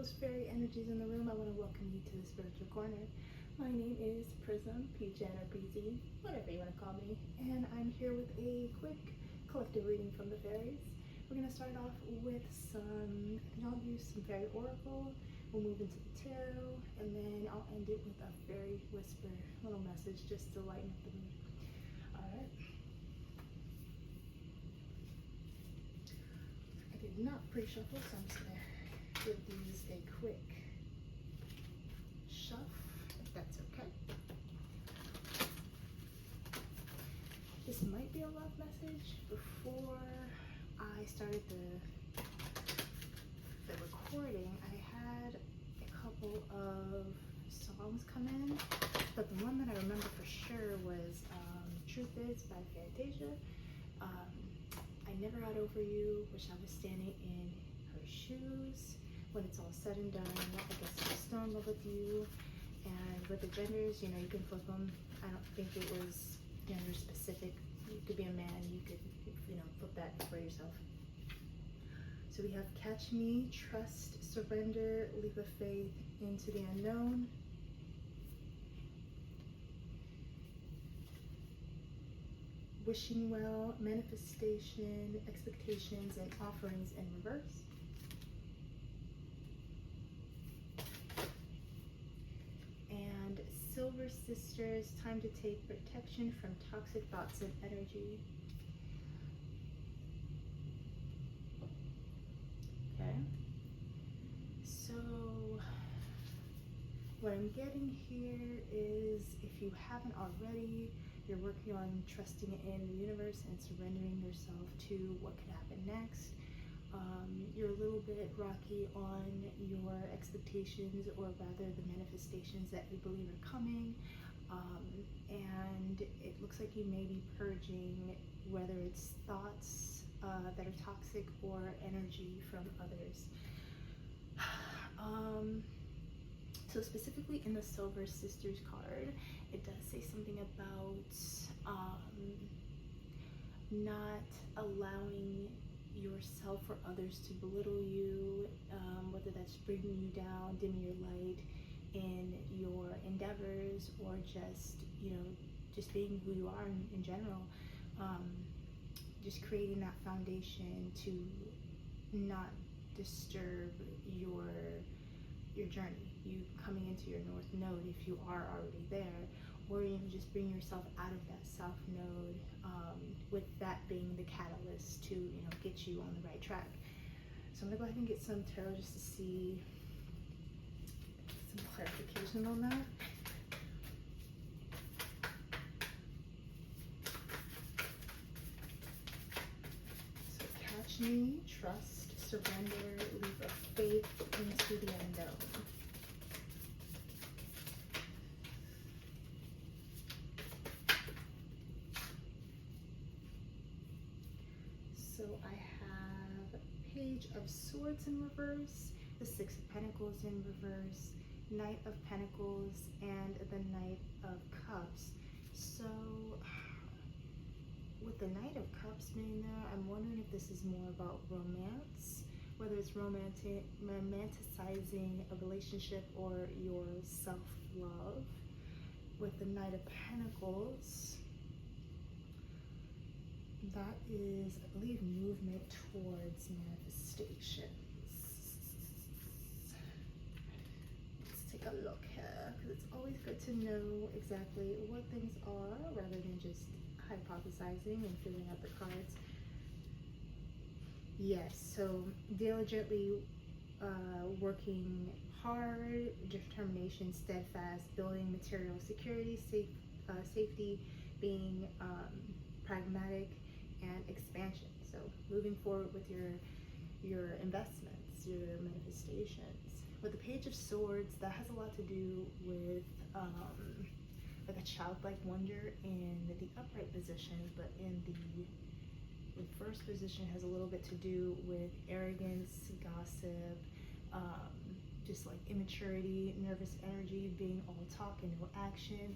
those fairy energies in the room, I want to welcome you to the Spiritual Corner. My name is Prism, P-Jan or PZ, whatever you want to call me, and I'm here with a quick collective reading from the fairies. We're going to start off with I'll use some fairy oracle, we'll move into the tarot, and then I'll end it with a fairy whisper little message just to lighten up the mood. Alright. I did not pre-shuffle, so I'm just going to give these a quick shuffle, if that's okay. This might be a love message. Before I started the recording, I had a couple of songs come in, but the one that I remember for sure was Truth Is by Fantasia. I never got over you, wish I was standing in her shoes. When it's all said and done, I guess I'm still in love with you. And with the genders, you know, you can flip them. I don't think it was gender specific. You could be a man, you could, you know, flip that for yourself. So we have catch me, trust, surrender, leap of faith into the unknown. Wishing well, manifestation, expectations, and offerings in reverse. And Silver Sisters, time to take protection from toxic thoughts and energy. Okay. So what I'm getting here is, if you haven't already, you're working on trusting in the universe and surrendering yourself to what could happen next. You're a little bit rocky on your expectations, or rather the manifestations that you believe are coming. And it looks like you may be purging, whether it's thoughts that are toxic or energy from others. So specifically in the Silver Sisters card, it does say something about not allowing yourself or others to belittle you, whether that's bringing you down, dimming your light in your endeavors, or just, you know, just being who you are in general. Just creating that foundation to not disturb your journey, you coming into your north node if you are already there, or even just bring yourself out of that south node, with that being the catalyst to, you know, get you on the right track. So I'm gonna go ahead and get some tarot just to see some clarification on that. So catch me, trust, surrender, leap of faith into the unknown. So I have Page of Swords in reverse, the Six of Pentacles in reverse, Knight of Pentacles, and the Knight of Cups. So with the Knight of Cups being there, I'm wondering if this is more about romance, whether it's romanticizing a relationship or your self-love. With the Knight of Pentacles, that is, I believe, movement towards manifestations. Let's take a look here, because it's always good to know exactly what things are rather than just hypothesizing and filling out the cards. Yes, so diligently working hard, determination, steadfast, building material security, safety, being pragmatic, and expansion. So moving forward with your investments, your manifestations. With the Page of Swords, that has a lot to do with like a childlike wonder in the upright position, but in the first position has a little bit to do with arrogance, gossip, just like immaturity, nervous energy, being all talk and no action.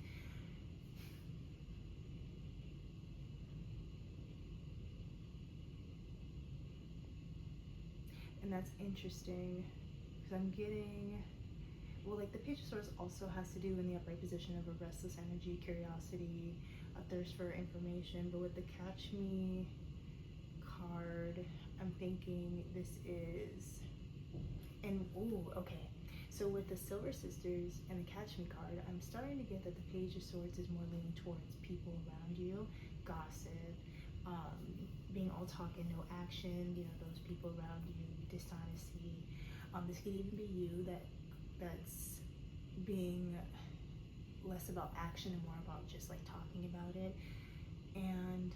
And that's interesting. because I'm getting, well, like the Page of Swords also has to do in the upright position of a restless energy, curiosity, a thirst for information. But with the Catch Me card, I'm thinking this is, and ooh, okay. So with the Silver Sisters and the Catch Me card, I'm starting to get that the Page of Swords is more leaning towards people around you, gossip, being all talk and no action, you know, those people around you, dishonesty. This could even be you that's being less about action and more about just like talking about it. And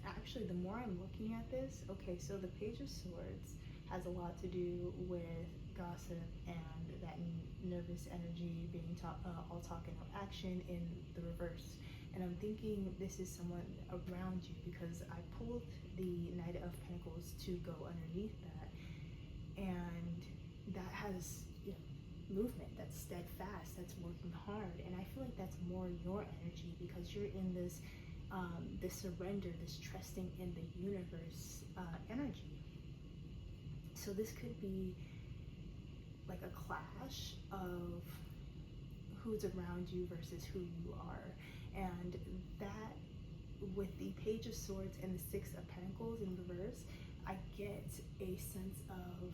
actually, the more I'm looking at this, okay, so the Page of Swords has a lot to do with gossip and that nervous energy, being all talk and no action in the reverse. And I'm thinking this is someone around you, because I pulled the Knight of Pentacles to go underneath that, and that has, you know, movement, that's steadfast, that's working hard. And I feel like that's more your energy, because you're in this this surrender, this trusting in the universe energy. So this could be like a clash of who's around you versus who you are. And that, with the Page of Swords and the Six of Pentacles in reverse, I get a sense of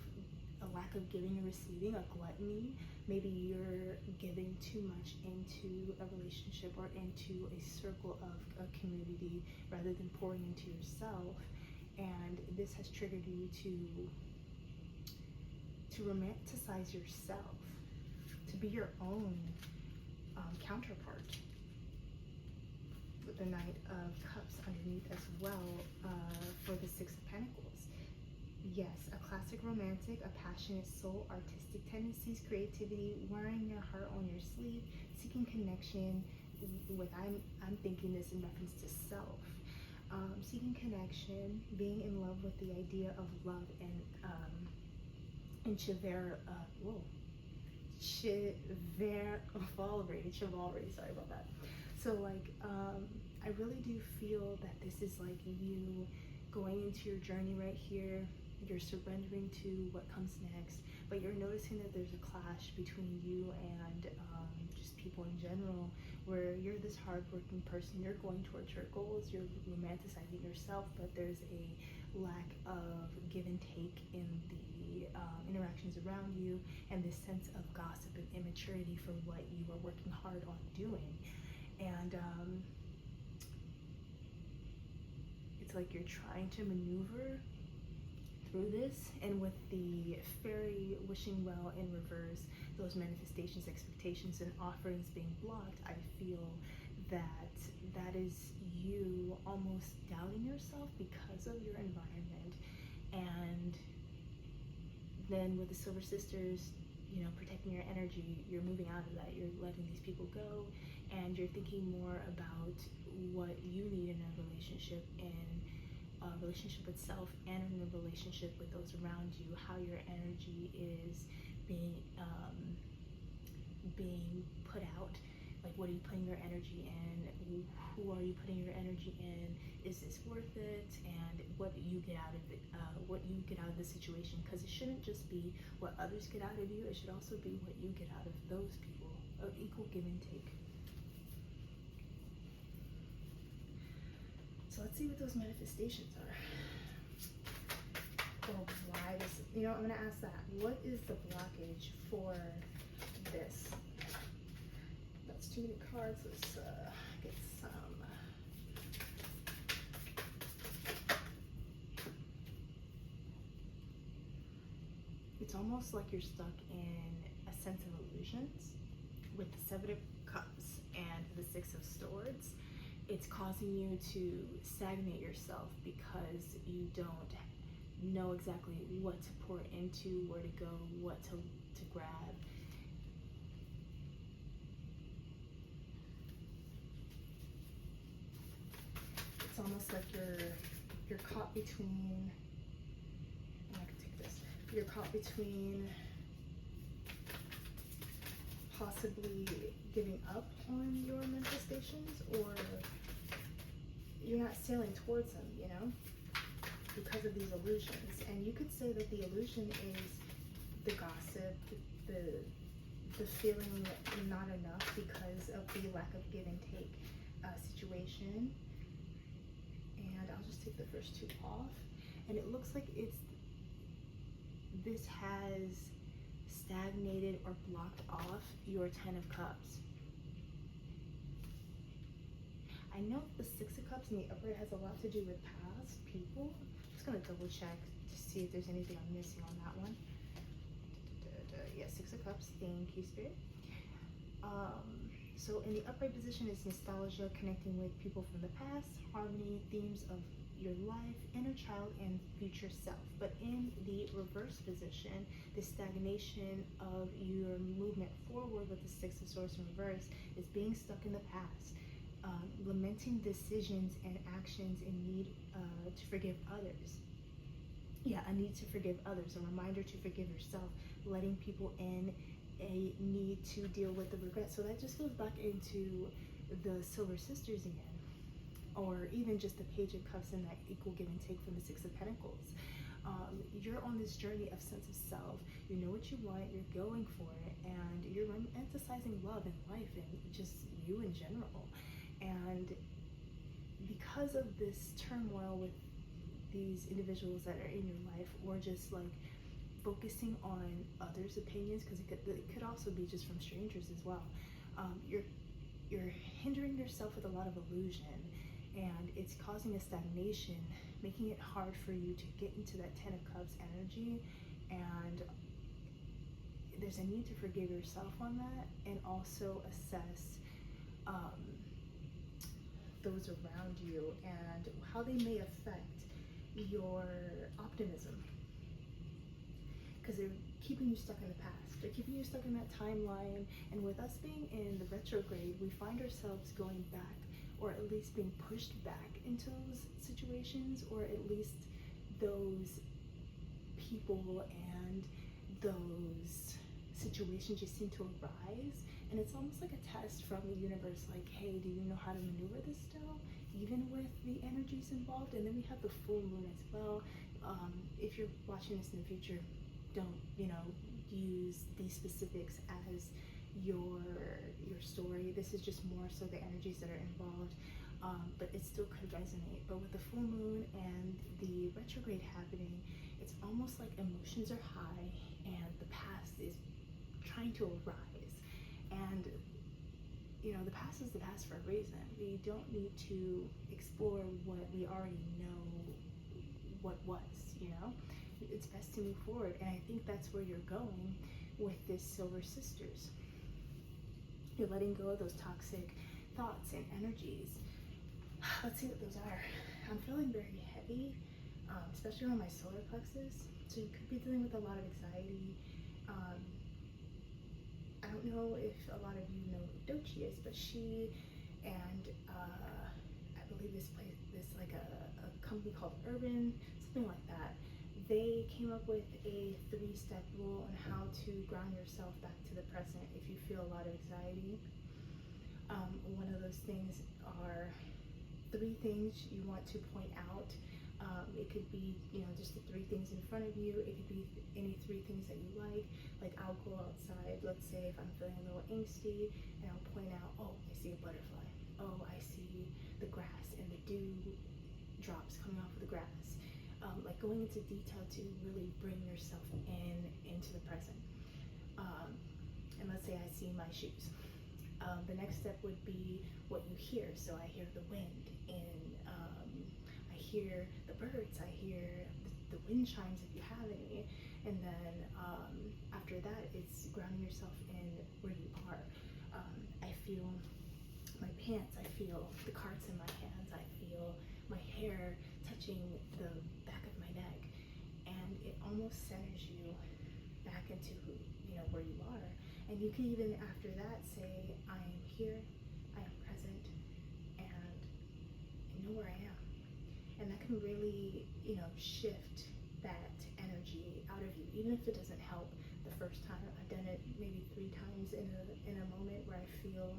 a lack of giving and receiving, a gluttony. Maybe you're giving too much into a relationship or into a circle of a community rather than pouring into yourself. And this has triggered you to romanticize yourself, to be your own counterpart. With the Knight of Cups underneath as well, for the Six of Pentacles. Yes, a classic romantic, a passionate soul, artistic tendencies, creativity, wearing your heart on your sleeve, seeking connection with, I'm thinking this in reference to self. Seeking connection, being in love with the idea of love and chivalry, sorry about that. So like, I really do feel that this is like you going into your journey right here. You're surrendering to what comes next, but you're noticing that there's a clash between you and just people in general, where you're this hardworking person, you're going towards your goals, you're romanticizing yourself, but there's a lack of give and take in the interactions around you, and this sense of gossip and immaturity for what you are working hard on doing. And it's like you're trying to maneuver through this. And with the Fairy wishing well in reverse, those manifestations, expectations, and offerings being blocked, I feel that is you almost doubting yourself because of your environment. And then with the Silver Sisters, you know, protecting your energy, you're moving out of that, you're letting these people go, and you're thinking more about what you need in a relationship, and a relationship itself, and in a relationship with those around you, how your energy is being put out. Like, what are you putting your energy in? Who are you putting your energy in? Is this worth it? And what you get out of it, what you get out of the situation, because it shouldn't just be what others get out of you, it should also be what you get out of those people, of equal give and take. So let's see what those manifestations are. Or why does, you know, I'm gonna ask that. What is the blockage for this? That's too many cards. Let's get some. It's almost like you're stuck in a sense of illusions with the Seven of Cups and the Six of Swords. It's causing you to stagnate yourself because you don't know exactly what to pour into, where to go, what to grab. It's almost like you're caught between, and I can take this, you're caught between possibly giving up on your manifestations, or you're not sailing towards them, you know? because of these illusions. And you could say that the illusion is the gossip, the feeling not enough because of the lack of give and take situation. And I'll just take the first two off. And it looks like this has stagnated or blocked off your Ten of Cups. I know the Six of Cups in the upright has a lot to do with past people. I'm just gonna double check to see if there's anything I'm missing on that one. Yeah, Six of Cups, thank you, Spirit. So in the upright position is nostalgia, connecting with people from the past, harmony, themes of your life, inner child, and future self. But in the reverse position, the stagnation of your movement forward with the Six of Swords in reverse is being stuck in the past, lamenting decisions and actions in need to forgive others. Yeah, a need to forgive others, a reminder to forgive yourself, letting people in, a need to deal with the regret. So that just goes back into the Silver Sisters again, or even just the Page of Cups and that equal give and take from the Six of Pentacles. You're on this journey of sense of self. You know what you want, you're going for it, and you're emphasizing love and life and just you in general. And because of this turmoil with these individuals that are in your life, or just like focusing on others' opinions, because it could also be just from strangers as well. You're hindering yourself with a lot of illusion, and it's causing a stagnation, making it hard for you to get into that Ten of Cups energy. And there's a need to forgive yourself on that, and also assess those around you and how they may affect your optimism, because they're keeping you stuck in the past. They're keeping you stuck in that timeline. And with us being in the retrograde, we find ourselves going back, or at least being pushed back into those situations, or at least those people and those situations just seem to arise. And it's almost like a test from the universe, like, hey, do you know how to maneuver this still, even with the energies involved? And then we have the full moon as well. If you're watching this in the future, don't, use these specifics as your story. This is just more so the energies that are involved, but it still could resonate. But with the full moon and the retrograde happening, it's almost like emotions are high and the past is trying to arise. And the past is the past for a reason. We don't need to explore what we already know what was. It's best to move forward. And I think that's where you're going with this Silver Sisters. You're letting go of those toxic thoughts and energies. Let's see what those are. I'm feeling very heavy, especially on my solar plexus. So you could be dealing with a lot of anxiety. I don't know if a lot of you know who Dochi is, but she and I believe this like a company called Urban, something like that. They came up with a 3-step rule on how to ground yourself back to the present if you feel a lot of anxiety. One of those things are 3 things you want to point out. It could be, just the 3 things in front of you. It could be any 3 things that you like. Like, I'll go outside, let's say if I'm feeling a little angsty, and I'll point out, oh, I see a butterfly. Oh, I see the grass and the dew drops coming off of the grass. Like going into detail to really bring yourself into the present. And let's say I see my shoes. The next step would be what you hear. So I hear the wind, and I hear the birds, I hear the wind chimes if you have any. And then after that, it's grounding yourself in where you are. I feel my pants, I feel the cards in my hands, I feel my hair touching the back of my neck, and it almost centers you back into where you are. And you can even after that say, I am here, I am present, and I know where I am. And that can really shift that energy out of you, even if it doesn't help the first time. I've done it maybe 3 times in a moment where I feel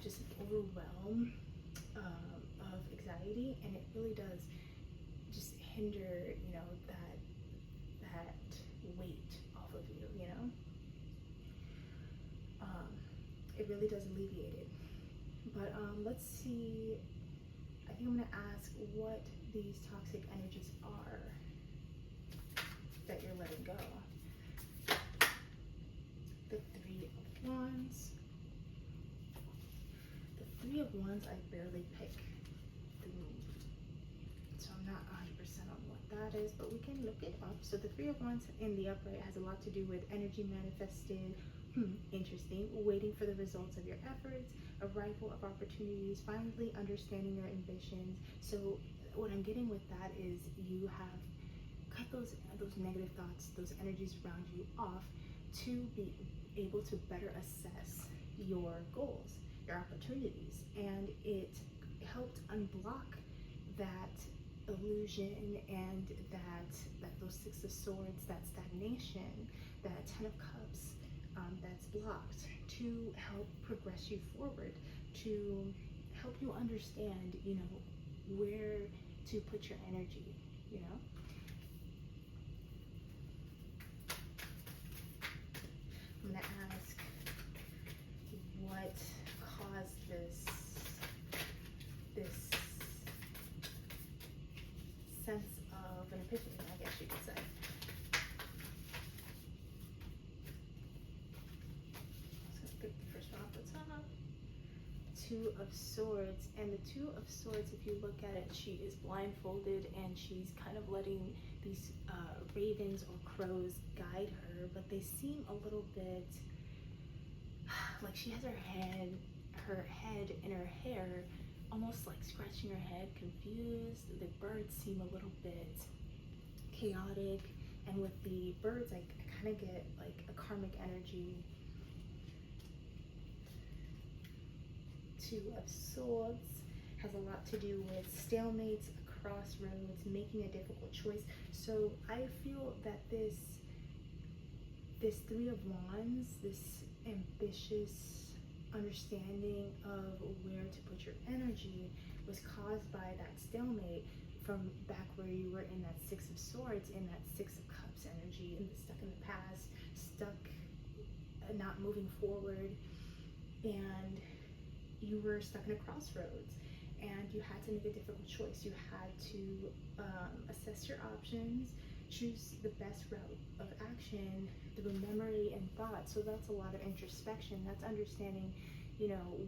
just overwhelmed of anxiety, and it really does just hinder, that weight off of you, it really does alleviate it. But let's see, I think I'm gonna ask what these toxic energies are that you're letting go. The Three of Wands. The Three of Wands, I barely pick the moon, so I'm not 100% on what that is, but we can look it up. So the Three of Wands in the upright has a lot to do with energy manifested, interesting, waiting for the results of your efforts, arrival of opportunities, finally understanding your ambitions. So what I'm getting with that is you have cut those negative thoughts, those energies around you off to be able to better assess your goals, your opportunities, and it helped unblock that illusion and that those Six of Swords, that stagnation, that Ten of Cups, that's blocked, to help progress you forward, to help you understand, where to put your energy, I'm gonna ask what caused this sense of an epiphany, I guess you could say. So let's pick the first one off the top. Two of Swords, and the Two of Swords, if you look at it, she is blindfolded and she's kind of letting these ravens or crows guide her, but they seem a little bit like she has her head in her hair, almost like scratching her head, confused. The birds seem a little bit chaotic, and with the birds, I kind of get like a karmic energy. Two of Swords has a lot to do with stalemates, crossroads, making a difficult choice. So I feel that this Three of Wands, this ambitious understanding of where to put your energy, was caused by that stalemate from back where you were in that Six of Swords, in that Six of Cups energy, and stuck in the past, stuck not moving forward, and you were stuck in a crossroads, and you had to make a difficult choice. You had to assess your options, choose the best route of action through memory and thought. So that's a lot of introspection. That's understanding,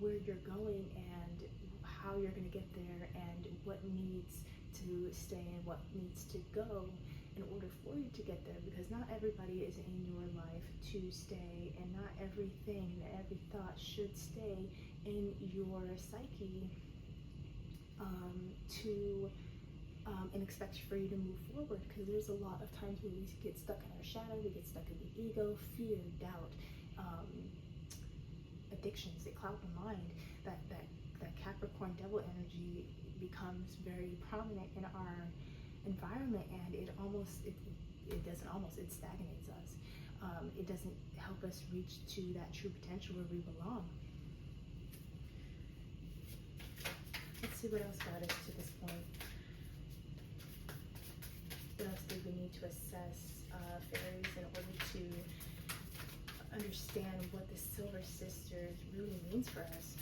where you're going and how you're going to get there, and what needs to stay and what needs to go in order for you to get there, because not everybody is in your life to stay, and not everything, every thought should stay in your psyche and expect for you to move forward, because there's a lot of times where we get stuck in our shadow, we get stuck in the ego, fear, doubt, addictions, they cloud the mind. That Capricorn devil energy becomes very prominent in our environment, and it stagnates us. It doesn't help us reach to that true potential where we belong. Let's see what else got us to this point. What else do we need to assess, fairies, in order to understand what the Silver Sisters really means for us?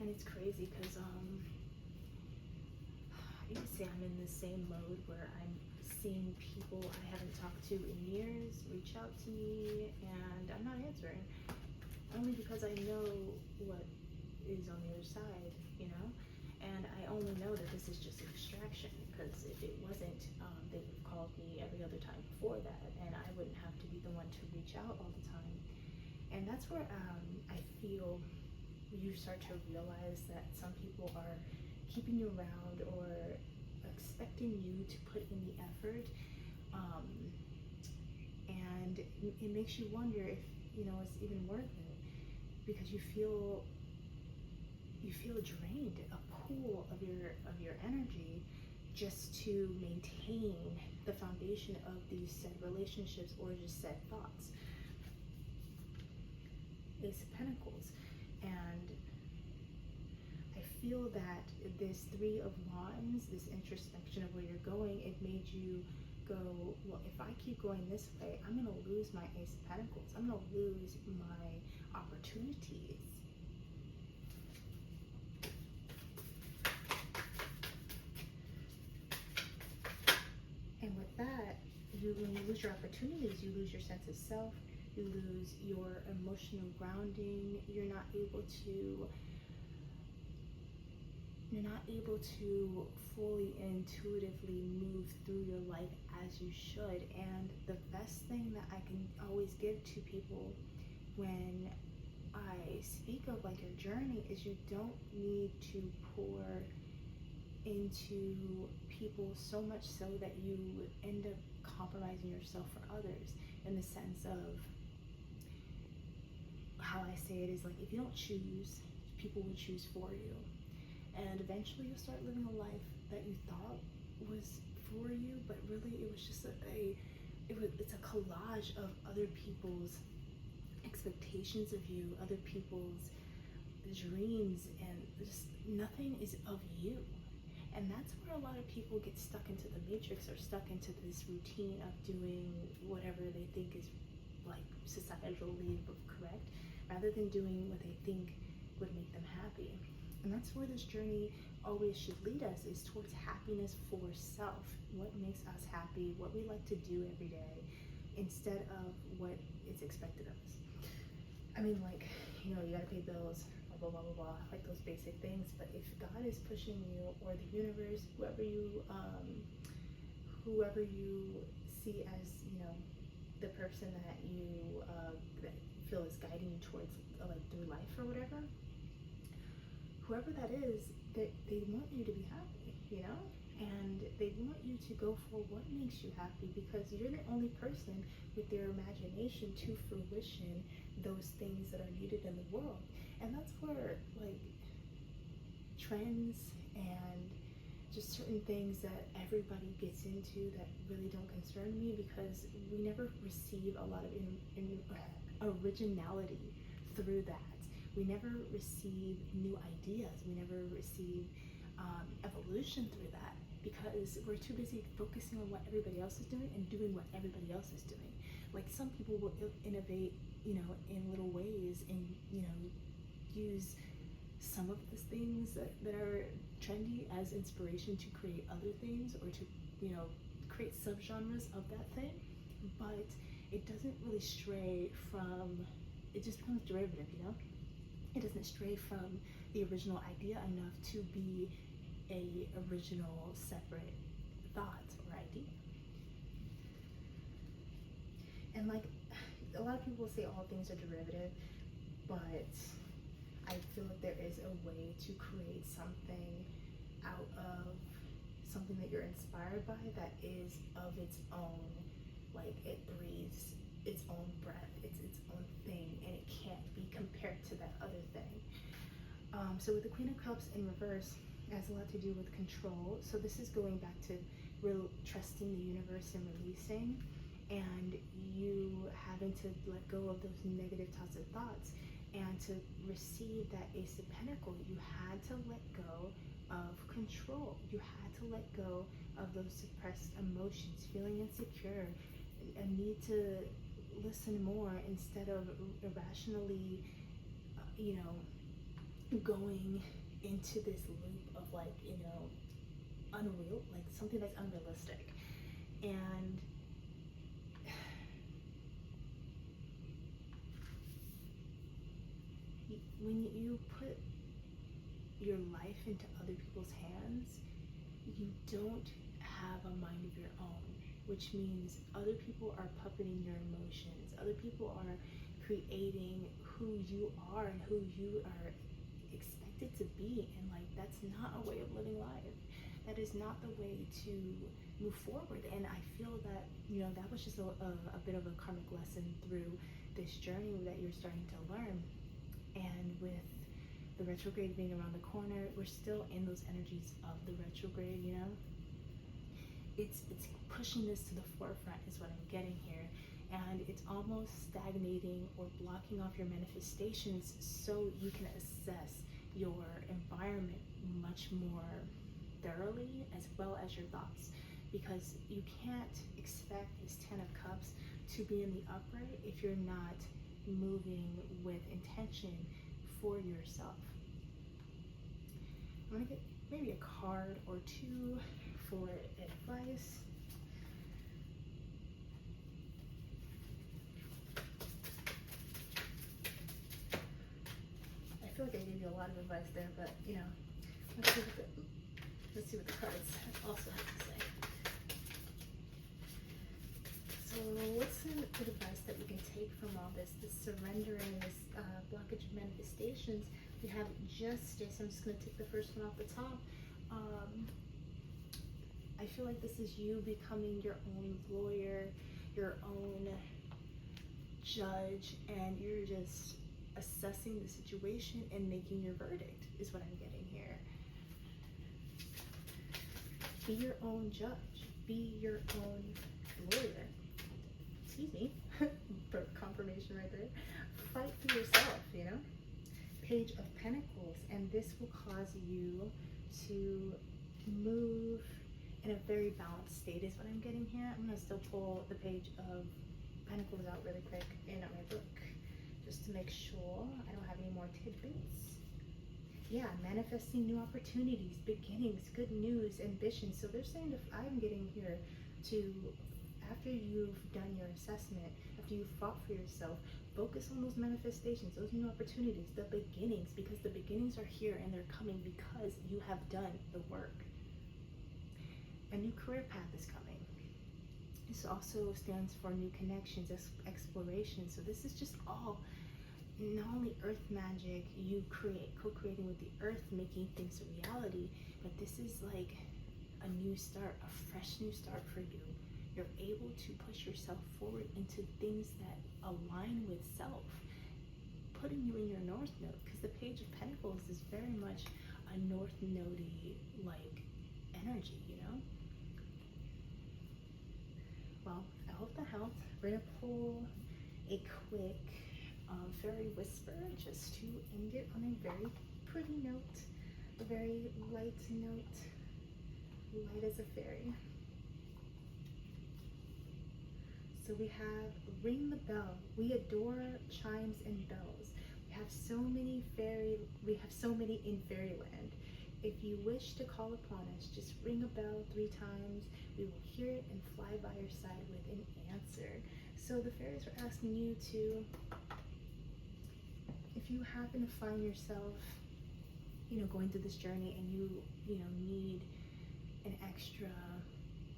And it's crazy because I used to say I'm in the same mode where I'm seeing people I haven't talked to in years reach out to me, and I'm not answering, only because I know what is on the other side, and I only know that this is just a distraction, because if it wasn't, they would have called me every other time before that, and I wouldn't have to be the one to reach out all the time. And that's where I feel you start to realize that some people are keeping you around or expecting you to put in the effort, and it makes you wonder if it's even worth it, because you feel drained, a pool of your energy, just to maintain the foundation of these said relationships or just said thoughts. Ace of Pentacles. And I feel that this Three of Wands, this introspection of where you're going, it made you go, well, if I keep going this way, I'm going to lose my Ace of Pentacles. I'm going to lose my opportunities. And with that, when you lose your opportunities, you lose your sense of self, you lose your emotional grounding, you're not able to fully intuitively move through your life as you should. And the best thing that I can always give to people when I speak of like your journey is you don't need to pour into people so much so that you end up compromising yourself for others, in the sense of how I say it is like, if you don't choose, people will choose for you. And eventually you'll start living a life that you thought was for you, but really it was just it's a collage of other people's expectations of you, other people's dreams, and just nothing is of you. And that's where a lot of people get stuck into the matrix, or stuck into this routine of doing whatever they think is like societally correct, rather than doing what they think would make them happy. And that's where this journey always should lead us, is towards happiness for self. What makes us happy, what we like to do every day, instead of what is expected of us. I mean, like, you know, you gotta pay bills, blah, blah, blah, blah, like those basic things. But if God is pushing you, or the universe, whoever you see as, you know, the person that you that feel is guiding you towards like through life or whatever, whoever that is, they want you to be happy, you know? And they want you to go for what makes you happy, because you're the only person with their imagination to fruition those things that are needed in the world. And that's where like trends and just certain things that everybody gets into that really don't concern me, because we never receive a lot of originality through that. We never receive new ideas. We never receive evolution through that, because we're too busy focusing on what everybody else is doing and doing what everybody else is doing. Like, some people will innovate, you know, in little ways, and, you know, use some of the things that are trendy as inspiration to create other things, or to, you know, create subgenres of that thing. But it doesn't really stray from, it just becomes derivative, you know? It doesn't stray from the original idea enough to be a original separate thought or idea. And like, a lot of people say all things are derivative, but I feel like there is a way to create something out of something that you're inspired by, that is of its own, like, it breathes its own breath, it's its own thing, and it can't be compared to that other thing. So with the Queen of Cups in reverse, it has a lot to do with control. So this is going back to real trusting the universe and releasing, and you having to let go of those negative toxic thoughts, and to receive that Ace of Pentacles, you had to let go of control. You had to let go of those suppressed emotions, feeling insecure, a need to listen more instead of irrationally, you know, going into this loop of, like, you know, unreal, like something that's unrealistic. And when you put your life into other people's hands, you don't have a mind of your own, which means other people are puppeting your emotions. Other people are creating who you are and who you are expected to be. And like, that's not a way of living life. That is not the way to move forward. And I feel that, you know, that was just a bit of a karmic lesson through this journey that you're starting to learn. And with the retrograde being around the corner, we're still in those energies of the retrograde, you know? It's pushing this to the forefront is what I'm getting here. and it's almost stagnating or blocking off your manifestations so you can assess your environment much more thoroughly, as well as your thoughts, because you can't expect this 10 of cups to be in the upright if you're not moving with intention for yourself. I'm gonna get maybe a card or two for advice. I feel like I gave you a lot of advice there, but you know, let's see what the cards also have to say. So what's some good advice that we can take from all this surrendering, this blockage of manifestations? We have justice. I'm just going to take the first one off the top. I feel like this is you becoming your own lawyer, your own judge, and you're just assessing the situation and making your verdict, is what I'm getting here. Be your own judge. Be your own lawyer. Excuse me. For confirmation right there. Fight for yourself, you know? Page of Pentacles, and this will cause you to move in a very balanced state, is what I'm getting here. I'm going to still pull the Page of Pentacles out really quick in my book, just to make sure I don't have any more tidbits. Yeah, manifesting new opportunities, beginnings, good news, ambition. So they're saying that I'm getting here to, after you've done your assessment, after you've fought for yourself, focus on those manifestations, those new opportunities, the beginnings, because the beginnings are here and they're coming because you have done the work. A new career path is coming. This also stands for new connections, exploration. So this is just all, not only earth magic, you co-creating with the earth, making things a reality, but this is like a new start, a fresh new start for you. You're able to push yourself forward into things that align with self, putting you in your north node, because the Page of Pentacles is very much a north nodey like energy, you know? Well, I hope that helped. We're gonna pull a quick fairy whisper just to end it on a very pretty note, a very light note, light as a fairy. So we have ring the bell. We adore chimes and bells. We have so many in fairyland. If you wish to call upon us, just ring a bell 3 times. We will hear it and fly by your side with an answer. So the fairies are asking you to, if you happen to find yourself, you know, going through this journey and you need an extra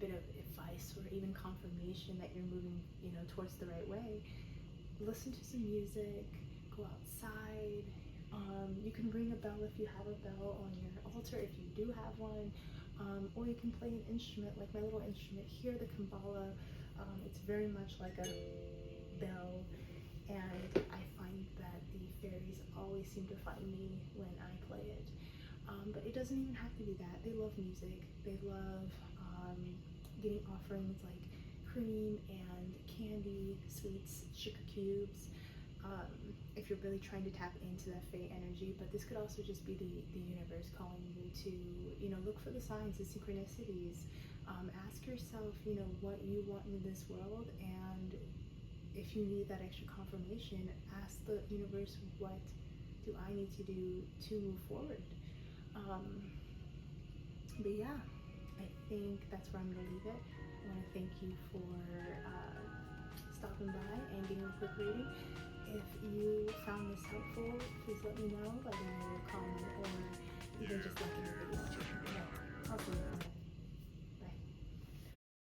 bit of advice or even confirmation that you're moving, you know, towards the right way, listen to some music, go outside. You can ring a bell if you have a bell on your altar, if you do have one, or you can play an instrument like my little instrument here, the Kambala. It's very much like a bell, and I find that the fairies always seem to find me when I play it. But it doesn't even have to be that. They love music. They love getting offerings like cream and candy, sweets, sugar cubes, if you're really trying to tap into that Fae energy. But this could also just be the universe calling you to, you know, look for the signs, the synchronicities. Ask yourself, you know, what you want in this world, and if you need that extra confirmation, ask the universe, what do I need to do to move forward? But yeah, I think that's where I'm going to leave it. I want to thank you for stopping by and getting a quick reading. If you found this helpful, please let me know by leaving a comment or even just liking the video.